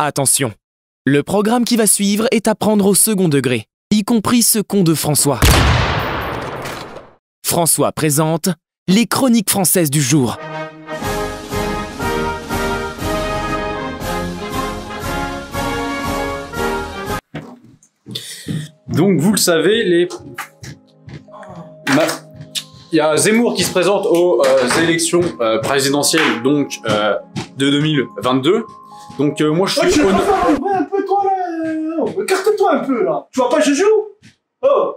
Attention, le programme qui va suivre est à prendre au second degré, y compris ce con de François. François présente les chroniques françaises du jour. Donc vous le savez, il y a Zemmour qui se présente aux élections présidentielles donc de 2022. Donc moi je suis... un peu toi là, écarte-toi un peu là. Tu vois pas je joue? Oh,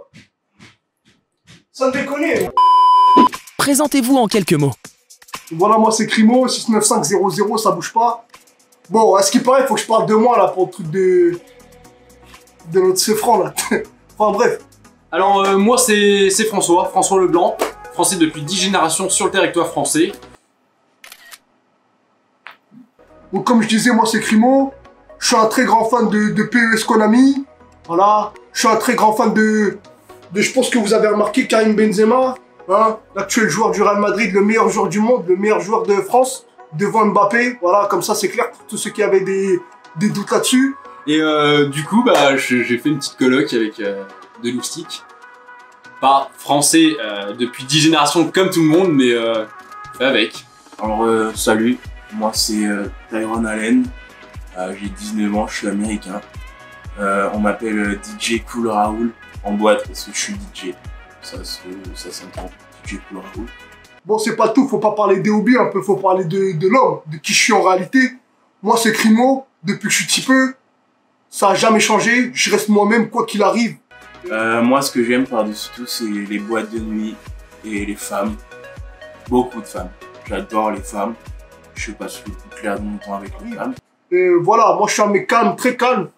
sans déconner. Présentez-vous en quelques mots. Voilà, moi c'est Crimo, 69500, ça bouge pas. Bon, à ce qui paraît, il faut que je parle de moi là pour le truc de notre Cefran là. Enfin bref. Alors moi c'est François Leblanc, français depuis 10 générations sur le territoire français. Donc comme je disais, moi c'est Crimo. Je suis un très grand fan de PES Konami. Voilà. Je suis un très grand fan de je pense que vous avez remarqué, Karim Benzema. Hein, l'actuel joueur du Real Madrid, le meilleur joueur du monde, le meilleur joueur de France, devant Mbappé. Voilà, comme ça c'est clair pour tous ceux qui avaient des doutes là-dessus. Et du coup, bah, j'ai fait une petite coloc avec de Loustic. Pas français depuis 10 générations comme tout le monde, mais fait avec. Alors salut, moi c'est Tyron Allen, j'ai 19 ans, je suis américain. On m'appelle DJ Cool Raoul en boîte parce que je suis DJ. Ça s'entend, DJ Cool Raoul. Bon, c'est pas tout, faut pas parler des hobbies un peu, faut parler de l'homme, de qui je suis en réalité. Moi c'est Crimo, depuis que je suis petit peu. Ça a jamais changé, je reste moi-même quoi qu'il arrive. Moi ce que j'aime par-dessus tout c'est les boîtes de nuit et les femmes. Beaucoup de femmes. J'adore les femmes. Je passe le plus clair de mon temps avec les femmes. Et voilà, moi je suis un mec calme, très calme.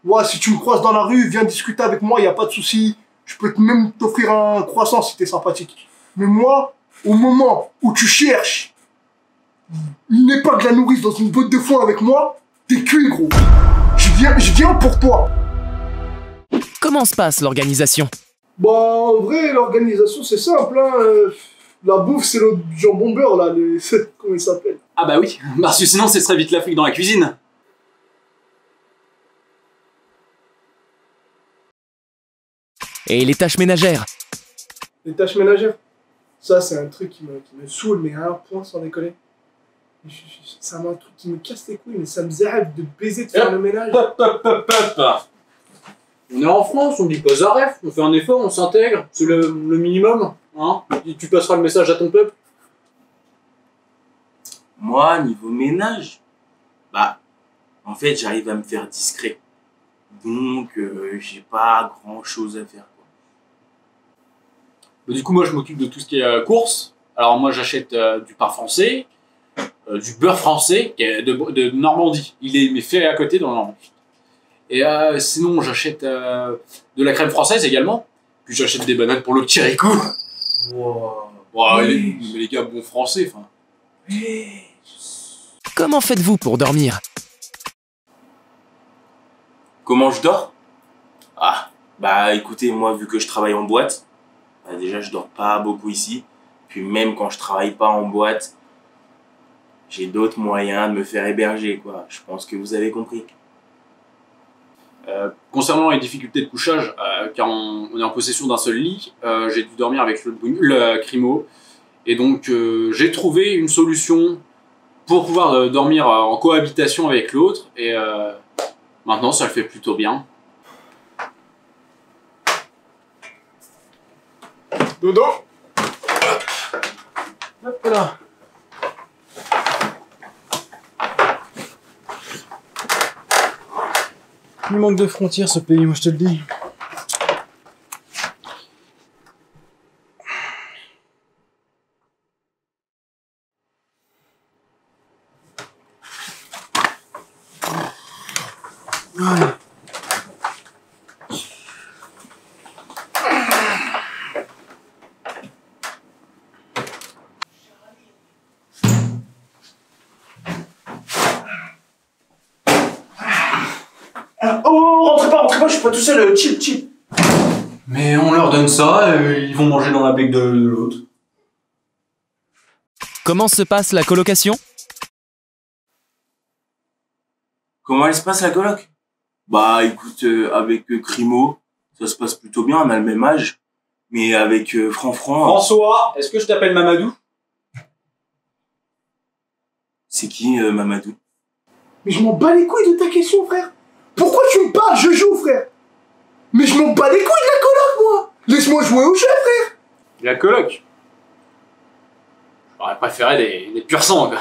Ouais, si tu me croises dans la rue, viens discuter avec moi, y a pas de souci. Je peux même t'offrir un croissant si t'es sympathique. Mais moi, au moment où tu cherches une épingle à nourrice dans une botte de foin avec moi, t'es cuit gros. Je viens pour toi. Comment se passe l'organisation? Bah, en vrai, l'organisation, c'est simple, hein. La bouffe, c'est le jambon beurre, là, comment il s'appelle? Ah bah oui, parce que sinon ce serait vite l'Afrique dans la cuisine. Et les tâches ménagères? Les tâches ménagères? Ça, c'est un truc qui me saoule, mais à un point, sans déconner. C'est un truc qui me casse les couilles, mais ça me zérève de baiser de faire le ménage. On est en France, on dit pas zaref, on fait un effort, on s'intègre, c'est le minimum, hein. Et tu passeras le message à ton peuple. Moi, niveau ménage, bah, en fait, j'arrive à me faire discret. Donc, j'ai pas grand chose à faire, quoi. Bah, du coup, moi, je m'occupe de tout ce qui est courses. Alors, moi, j'achète du pain français, du beurre français, qui est de Normandie. Il est fait à côté dans la Normandie. Et sinon, j'achète de la crème française également. Puis j'achète des bananes pour le petit Rico. Wow. Wow, mais les gars, bon français, enfin. Comment faites-vous pour dormir? Comment je dors? Ah, bah écoutez, moi, vu que je travaille en boîte, bah, déjà, je dors pas beaucoup ici. Puis même quand je travaille pas en boîte, j'ai d'autres moyens de me faire héberger, quoi. Je pense que vous avez compris. Concernant les difficultés de couchage, car on est en possession d'un seul lit, j'ai dû dormir avec le Crimo. Et donc j'ai trouvé une solution pour pouvoir dormir en cohabitation avec l'autre. Et maintenant ça le fait plutôt bien. Dodo. Hop là. Il manque de frontières ce pays, moi je te le dis. Ouais. Oh, rentrez pas, je suis pas tout seul, chill. Mais on leur donne ça, ils vont manger dans la bec de l'autre. Comment se passe la colocation? Comment elle se passe la coloc? Bah écoute, avec Crimo, ça se passe plutôt bien, on a le même âge. Mais avec Franfran... François, est-ce que je t'appelle Mamadou? C'est qui Mamadou? Mais je m'en bats les couilles de ta question, frère. Pourquoi tu me parles? Je joue, frère. Mais je m'en bats les couilles de la coloc, moi. Laisse-moi jouer au jeu, frère. La coloc. J'aurais préféré des purs sangs, quoi.